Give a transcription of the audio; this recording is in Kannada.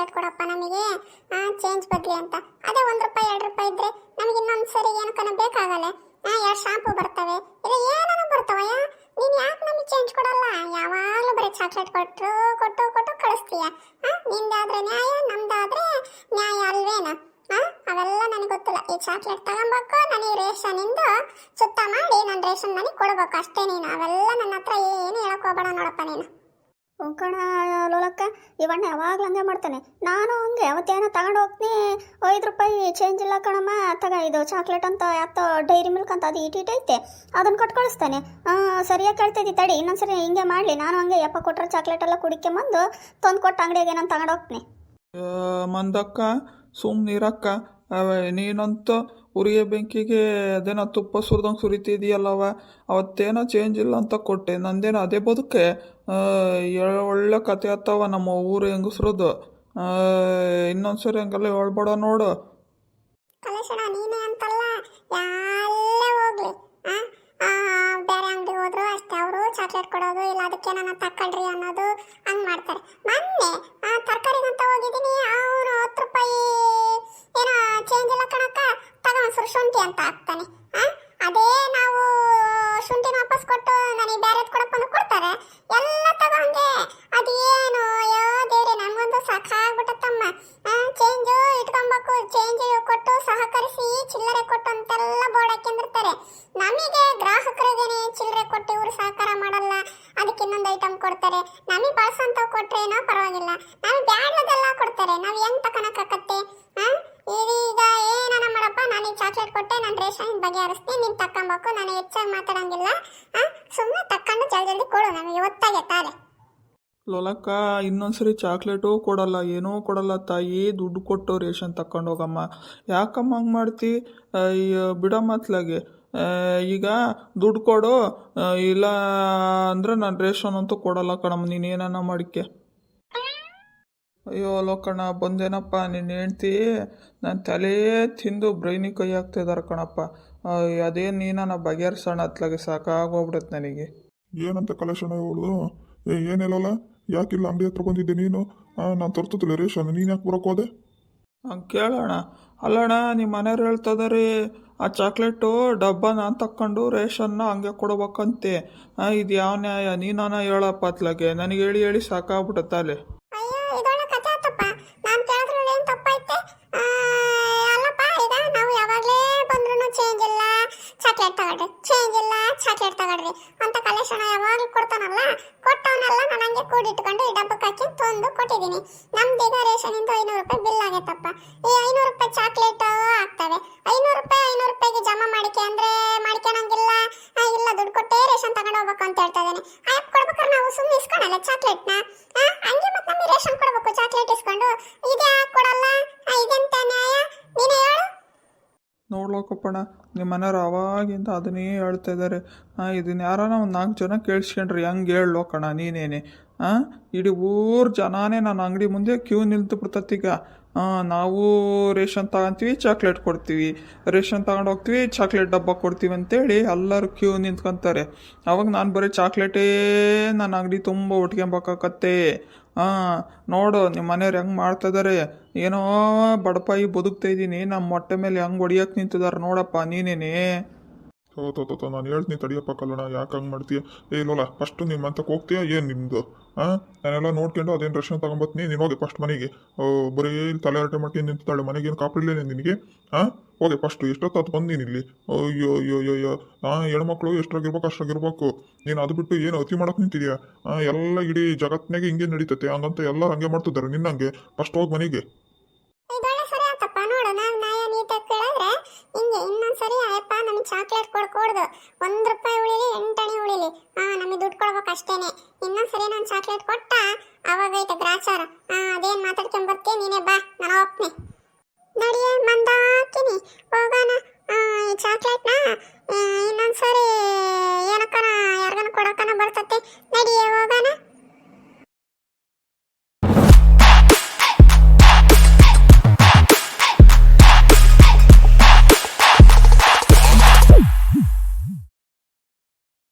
ಚಾಕ್ಲೇಟ್ ಕೊಡಪ್ಪ ನಮಗೆ ಚೇಂಜ್ ಬದ್ಲಿ ಅಂತ. ಅದೇ ₹1 ₹2 ಇದ್ರೆ ನಮಗೆ ಇನ್ನೊಂದು ಸರಿ ಏನಕ್ಕನ ಬೇಕಾಗಲ್ಲ. ಎರಡು ಶಾಂಪೂ ಬರ್ತವೆ, ಇದು ಏನಾನ ಬರ್ತವಯ್ಯ. ನೀನು ಯಾಕೆ ನಮಗೆ ಚೇಂಜ್ ಕೊಡಲ್ಲ? ಯಾವಾಗಲೂ ಬರೀ ಚಾಕ್ಲೇಟ್ ಕೊಟ್ಟು ಕೊಟ್ಟು ಕೊಟ್ಟು ಕಳಿಸ್ತೀಯ. ನಿಂದಾದ್ರೆ ನ್ಯಾಯ, ನಮ್ದಾದ್ರೆ ನ್ಯಾಯ ಅಲ್ವೇನ? ಅವೆಲ್ಲ ನನಗೆ ಗೊತ್ತಿಲ್ಲ. ಈ ಚಾಕ್ಲೇಟ್ ತಗೊಬೇಕು, ನನಗೆ ರೇಷನಿಂದ ಸುತ್ತ ಮಾಡಿ ನನ್ನ ರೇಷನ್ ನನಗೆ ಕೊಡಬೇಕು ಅಷ್ಟೇ. ನೀನು ಅವೆಲ್ಲ ನನ್ನ ಹತ್ರ ಏನು ಹೇಳಕ್ ಹೋಗ್ಬೇಡ ನೋಡಪ್ಪ ನೀನು. ಕಣ ಲೋಲಕ್ಕ, ಇವಣ್ಣ ಯಾವಾಗಲೂ ಹಂಗೆ ಮಾಡ್ತಾನೆ. ನಾನು ಹಂಗೆ ಅವತ್ತೇನೋ ತಗೊಂಡು ಹೋಗ್ತೀನಿ, ₹5 ಚೇಂಜ್ ಇಲ್ಲ ಕಣಮ್ಮ, ಇದು ಚಾಕ್ಲೇಟ್ ಅಂತ ಯಾತೋ ಡೈರಿ ಮಿಲ್ಕ್ ಅಂತ ಅದು ಇಟ್ಟೈತೆ, ಅದನ್ನು ಕೊಟ್ಟು ಕಳಿಸ್ತಾನೆ. ಸರಿಯಾಗಿ ಕೇಳ್ತೈತಿ ತಡಿ, ಇನ್ನೊಂದ್ಸರಿ ಹಿಂಗೆ ಮಾಡಲಿ. ನಾನು ಹಂಗೆ ಯಪ್ಪ ಕೊಟ್ಟರೆ ಚಾಕ್ಲೇಟ್ ಎಲ್ಲ ಕುಡಿಕೊಂಬಂದು ತಂದು ಕೊಟ್ಟು ಅಂಗಡಿಯಾಗೆ ನಾನು ತಗೊಂಡು ಹೋಗ್ತೀನಿ. ಮಂದಕ್ಕ ಸುಮ್ಮನಿರಕ್ಕ, ನೀನಂತ ಉರಿಯ ಬೆಂಕಿಗೆ ಅದೇನೋ ತುಪ್ಪ ಸುರಿದಂಗೆ ಸುರಿತಿದೆಯಲ್ಲವ. ಅವತ್ತೇನೋ ಚೇಂಜ್ ಇಲ್ಲ ಅಂತ ಕೊಟ್ಟೆ, ನಂದೇನೋ ಅದೇ ಬದುಕೆ. ಒಳ್ಳೆ ಕತೆ ಆತ್ತವ ನಮ್ಮ ಊರು ಹೆಂಗಸ್ರದ್ದು. ಇನ್ನೊಂದ್ಸರಿ ಹಂಗೆಲ್ಲ ಹೇಳ್ಬೇಡ ನೋಡು. ಕಲೇಶಣ್ಣ ನೀನೇ ಅಂತಲ್ಲ, ಎಲ್ಲೇ ಹೋಗ್ಲಿ ಬೇರೆ ಅಂಗಡಿ ಹೋದ್ರು ಅಷ್ಟೇ, ಅವರು ಚಾಕ್ಲೇಟ್ ಕೊಡೋದು ಇಲ್ಲ ಅದಕ್ಕೆ ನನ್ನ ತಕ್ಕಳ್ರಿ ಅನ್ನೋದು ಹಂಗೆ ಮಾಡ್ತಾರೆ. ಮೊನ್ನೆ ತರಕಾರಿಗಂತ ಹೋಗಿದ್ದೀನಿ, ಅವನು ₹10 ಏನೋ ಚೇಂಜ್ ಇಲ್ಲ ಕಣಕ್ಕ, ತಗೊಂಡ್ಸರು ಶುಂಠಿ ಅಂತ ಹಾಕ್ತಾನೆ. ಅದೇ ನಾವು ಶುಂಠಿನ ವಾಪಸ್ ಕೊಟ್ಟು ನನಗೆ ಬೇರೆದು ಕೊಡಪ್ಪಂದು ಕೊಡ್ತಾರೆ, ಎಲ್ಲ ತಗೊಂಡೆ. ಅದೇನು ಅಯ್ಯೋ ದೇವ್ರೆ, ನನಗೊಂದು ಸಾಕಾಗ್ಬಿಟ್ಟತ್ತಮ್ಮ. ಚೇಂಜು ಇಟ್ಕೊಬೇಕು, ಚೇಂಜ್ ಕೊಟ್ಟು ಸಹಕರಿಸಿ ಚಿಲ್ಲರೆ ಕೊಟ್ಟು ಅಂತೆಲ್ಲ ಬೋರ್ಡ್ ಹಾಕಿರ್ತಾರೆ. ನಮಗೆ ಗ್ರಾಹಕರಿಗೇನೆ ಚಿಲ್ಲರೆ ಕೊಟ್ಟು ಇವರು ಸಹಕಾರ ಮಾಡಲ್ಲ, ಅದಕ್ಕೆ ಇನ್ನೊಂದು ಐಟಮ್ ಕೊಡ್ತಾರೆ. ನಮಗೆ ಬಳಸಂತವ್ ಕೊಟ್ರೆ ಏನೋ ಪರವಾಗಿಲ್ಲ, ನಮಗೆ ಬ್ಯಾಡ್ಲದೆಲ್ಲ ಕೊಡ್ತಾರೆ. ನಾವು ಹೆಂಗ್ ತಕೊಳಕ್ಕಾಗತ್ತೆ? ಈಗ ಏನಾನ ಮಾಡಪ್ಪ, ನಾನು ಚಾಕ್ಲೇಟ್ ಕೊಟ್ಟೆ, ನಾನು ರೇಷನ್ ಬಗೆಹರಿಸ್ತೀನಿ, ನೀನು ತಕ್ಕೊಬೇಕು, ನಾನು ಹೆಚ್ಚಾಗಿ ಮಾತಾಡಂಗಿಲ್ಲ. ಸುಮ್ಮನೆ ತಕ್ಕೊಂಡು ಜಲ್ದಿ ಕೊಡು, ನಮಗೆ ಒತ್ತಾಗೆ ತಾರೆ. ಲೋಲಕ್ಕ, ಇನ್ನೊಂದ್ಸರಿ ಚಾಕ್ಲೇಟು ಕೊಡಲ್ಲ, ಏನೂ ಕೊಡಲ್ಲ ತಾಯಿ. ದುಡ್ಡು ಕೊಟ್ಟು ರೇಷನ್ ತಗೊಂಡೋಗಮ್ಮ. ಯಾಕಮ್ಮ ಹಂಗೆ ಮಾಡ್ತಿ? ಬಿಡಮ್ಮ ಅತ್ಲಾಗೆ. ಈಗ ದುಡ್ಡು ಕೊಡು, ಇಲ್ಲ ಅಂದರೆ ನಾನು ರೇಷನ್ ಅಂತೂ ಕೊಡಲ್ಲ ಕಣಮ್ಮ, ನೀನೇನ ಮಾಡಿಕೆ. ಅಯ್ಯೋ ಲೋಕಣ್ಣ, ಬಂದೇನಪ್ಪ ನಿನ್ನ ಹೆಂಡ್ತಿ ನನ್ನ ತಲೆ ತಿಂದು ಬ್ರೈನಿಗೆ ಕೈ ಹಾಕ್ತಿದ್ದಾರೆ ಕಣಪ್ಪ. ಅದೇನು ನೀನ ಬಗೆಹರಿಸೋಣ ಅತ್ಲಾಗೆ ಸಾಕಾಗೋಗ್ಬಿಡತ್ತೆ ನನಗೆ. ಏನಂತ ಕಲೇಶಣ್ಣ ಹೇಳು? ಏನಿಲ್ಲಲ್ಲ, ಯಾಕಿಲ್ಲ ಅಂಗಡಿ ಹತ್ರ ಬಂದಿದ್ದೆ ನೀನು? ನಾನು ತರ್ತಿಲ್ಲ ರೇಷನ್, ನೀನು ಯಾಕೆ ಬರೋಕೆ ಹೋದೆ? ಹಂಗೆ ಕೇಳೋಣ. ಅಲ್ಲಣ್ಣ, ನಿಮ್ಮ ಮನೆಯವ್ರು ಹೇಳ್ತದಾರೆ ಆ ಚಾಕ್ಲೇಟು ಡಬ್ಬ ನಾನು ತಕ್ಕೊಂಡು ರೇಷನ್ನ ಹಂಗೆ ಕೊಡ್ಬೇಕಂತೆ. ಇದು ಯಾವ ನ್ಯಾಯ? ನೀನಾನ ಹೇಳಪ್ಪ ಅತ್ಲಾಗೆ, ನನಗೆ ಹೇಳಿ ಹೇಳಿ ಸಾಕಾಗ್ಬಿಟ್ಟತ್ತ ಅಲ್ಲಿ. ಅಯ್ಯೋ ಇದೊಳ್ಳೆ ಕಥೆ ಆತಪ್ಪ, ನಾನು ಕೇಳಿದ್ರಲ್ಲಿ ಏನು ತಪ್ಪೈತೆ? ಅಲ್ಲಪ್ಪ, ಈಗ ನಾವು ಯಾವಾಗಲೇ ಬಂದ್ರೂ ಚೇಂಜ್ ಇಲ್ಲ ಚಾಕ್ಲೇಟ್ ತಗೊಳ್ರಿ, ಚೇಂಜ್ ಇಲ್ಲ ಚಾಕ್ಲೇಟ್ ತಗೊಳ್ರಿ ಅಂತ ಕಲೇಶಣ್ಣ ಯಾವಾಗಲೂ ಕೊಡ್ತಾನಲ್ಲ, ಕೊಟ್ಟವನ್ನೆಲ್ಲ ನಾನು ಹಂಗೆ ಕೂಡಿಟ್ಕೊಂಡು ಈ ಡಬ್ಬಕ್ಕೆ ಹಾಕಿ ತಂದು ಕೊಟ್ಟಿದ್ದೀನಿ. ನಮ್ದೀಗ ರೇಷನಿಂದ ₹500 ಬಿಲ್ ಆಗೈತಪ್ಪ. ಈ ₹500 ಚಾಕ್ಲೇಟ್ ಆಗ್ತವೆ. ₹500 ಜಮಾ ಮಾಡಿಕೆ ಅಂದರೆ ಮಾಡ್ಕೊಳಂಗಿಲ್ಲ. ಇಲ್ಲ, ದುಡ್ಡು ಕೊಟ್ಟೇ ರೇಷನ್ ತಗೊಂಡು ಹೋಗ್ಬೇಕು ಅಂತ ಹೇಳ್ತಾ ಇದ್ದಾನೆ. ಆ್ಯಪ್ ಕೊಡ್ಬೇಕಾದ್ರೆ ನಾವು ಸುಮ್ಮನೆ ಇಸ್ಕೊಳಲ್ಲ ಚಾಕ್ಲೇಟ್ನ, ಹಂಗೆ ಮತ್ತೆ ನಮಗೆ ರೇಷನ್ ಕೊಡಬೇಕು ಚಾಕ್ಲೇಟ್ ಇಸ್ಕೊಂಡು. ಇದೇ ಕೊಡಲ್ಲ, ಇದೆಂತ ನ್ಯಾಯ? ನೀನೇ ಹೇಳು. ನೋಡ್ಲಕ್ಕಪ್ಪಣ್ಣ, ನಿಮ್ಮ ಮನೆಯವ್ರು ಅವಾಗಿಂದ ಅದನ್ನೇ ಹೇಳ್ತಾ ಇದ್ದಾರೆ. ಇದನ್ನ ಯಾರಾನ ಒಂದು 4 ಜನ ಕೇಳಿಸ್ಕೊಂಡ್ರಿ ಹಂಗೆ ಹೇಳೋಕಣ ನೀನೇನೆ. ಇಡೀ ಊರು ಜನಾನೇ ನನ್ನ ಅಂಗಡಿ ಮುಂದೆ ಕ್ಯೂ ನಿಲ್ತು ಬಿಡ್ತತ್ತೀಗ. ನಾವು ರೇಷನ್ ತಗೊಂತೀವಿ, ಚಾಕ್ಲೇಟ್ ಕೊಡ್ತೀವಿ, ರೇಷನ್ ತಗೊಂಡು ಹೋಗ್ತೀವಿ, ಚಾಕ್ಲೇಟ್ ಡಬ್ಬ ಕೊಡ್ತೀವಿ ಅಂತೇಳಿ ಎಲ್ಲರೂ ಕ್ಯೂ ನಿಂತ್ಕೊಂತಾರೆ. ಅವಾಗ ನಾನು ಬರೀ ಚಾಕ್ಲೇಟೇ ನನ್ನ ಅಂಗಡಿ ತುಂಬ ಉಟ್ಕೊಂಬೇಕಾಕತ್ತೆ. ನೋಡು ನಿಮ್ಮ ಮನೆಯವ್ರು ಹೆಂಗೆ ಮಾಡ್ತಿದ್ದಾರೆ. ಏನೋ ಬಡಪಾಯಿ ಬದುಕ್ತಾ ಇದ್ದೀನಿ, ನಮ್ಮ ಹೊಟ್ಟೆ ಮೇಲೆ ಹೆಂಗೆ ಹೊಡಿಯೋಕೆ ನಿಂತಿದ್ದಾರೆ ನೋಡಪ್ಪ ನೀನೇನೆ. ನಾನು ಹೇಳ್ತೀನಿ ತಡಿಯಪ್ಪ ಕಲ್ಲಣ್ಣ, ಯಾಕೆ ಹಂಗೆ ಮಾಡ್ತೀಯ? ಲೋಲ, ಫಸ್ಟು ನಿಮ್ಮ ಅಂತಕ್ಕೆ ಹೋಗ್ತೀಯ ಏನು ನಿಮ್ಮದು? ನಾನೆಲ್ಲ ನೋಡ್ಕೊಂಡು ಅದೇನು ರೇಷನ್ ತಗೊಂಬತ್ತೀನಿ, ನೀನು ಹೋಗಿ ಫಸ್ಟ್ ಮನೆಗೆ. ಬರೀ ಇಲ್ಲಿ ತಲೆ ಹರಟೆ ಮಾಡ್ಕೊಂಡು ನಿಂತಾಳೆ, ಮನೆಗೇನು ಕಾಪಿಡ್ಲೇನೆ ನಿನಗೆ? ಹೋಗಿ ಫಸ್ಟು. ಎಷ್ಟೊತ್ತು ಬಂದೀನಿ ಇಲ್ಲಿ? ಅಯ್ಯೋ ಅಯ್ಯೋ ಅಯ್ಯೋ, ಹೆಣ್ಮಕ್ಳು ಎಷ್ಟ್ರಾಗಿರ್ಬೇಕು ಅಷ್ಟ್ರಾಗಿರ್ಬೇಕು. ನೀನು ಅದು ಬಿಟ್ಟು ಏನು ಅತಿ ಮಾಡೋಕೆ ನಿಂತಿದ್ಯಾ? ಎಲ್ಲ ಇಡೀ ಜಗತ್ತಿನಾಗೆ ಹಿಂಗೆ ನಡೀತೈತೆ, ಹಂಗಂತ ಎಲ್ಲರೂ ಹಂಗೆ ಮಾಡ್ತಿದ್ದಾರೆ ನಿನ್ನಂಗೆ. ಫಸ್ಟ್ ಹೋಗಿ ಮನೆಗೆ. ಹಿಂಗೆ ಇನ್ನೊಂದ್ಸರಿ ಅಯ್ಯಪ್ಪ ನಮಗೆ ಚಾಕ್ಲೇಟ್ ಕೊಡ್ಕೊಡ್ದು, ₹1 ಉಳಿಲಿ 8 ಅಣಿ ಉಳಿಲಿ, ನಮಗೆ ದುಡ್ಡು ಕೊಡ್ಬೇಕು ಅಷ್ಟೇನೆ. ಇನ್ನೊಂದ್ಸರಿ ನಾನು ಚಾಕ್ಲೇಟ್ ಕೊಟ್ಟ ಅವಾಗೈತೆ ಗ್ರಾಚಾರ. ಅದೇನು ಮಾತಾಡ್ಕೊಂಬರ್ತೀಯ ನೀನೇ, ಬಾ ನಾನು ಹೋಗ್ತೀನಿ. ನಡಿಯೇ ಮಂದಾಕಿನಿ, ಹೋಗೋಣ. ಈ ಚಾಕ್ಲೇಟ್ನ ಇನ್ನೊಂದ್ಸರಿ ಏನಕ್ಕನ ಯಾರಿಗಾನ ಕೊಡೋಕನ ಬರ್ತತೆ. ನಡಿಯೇ ಹೋಗೋಣ.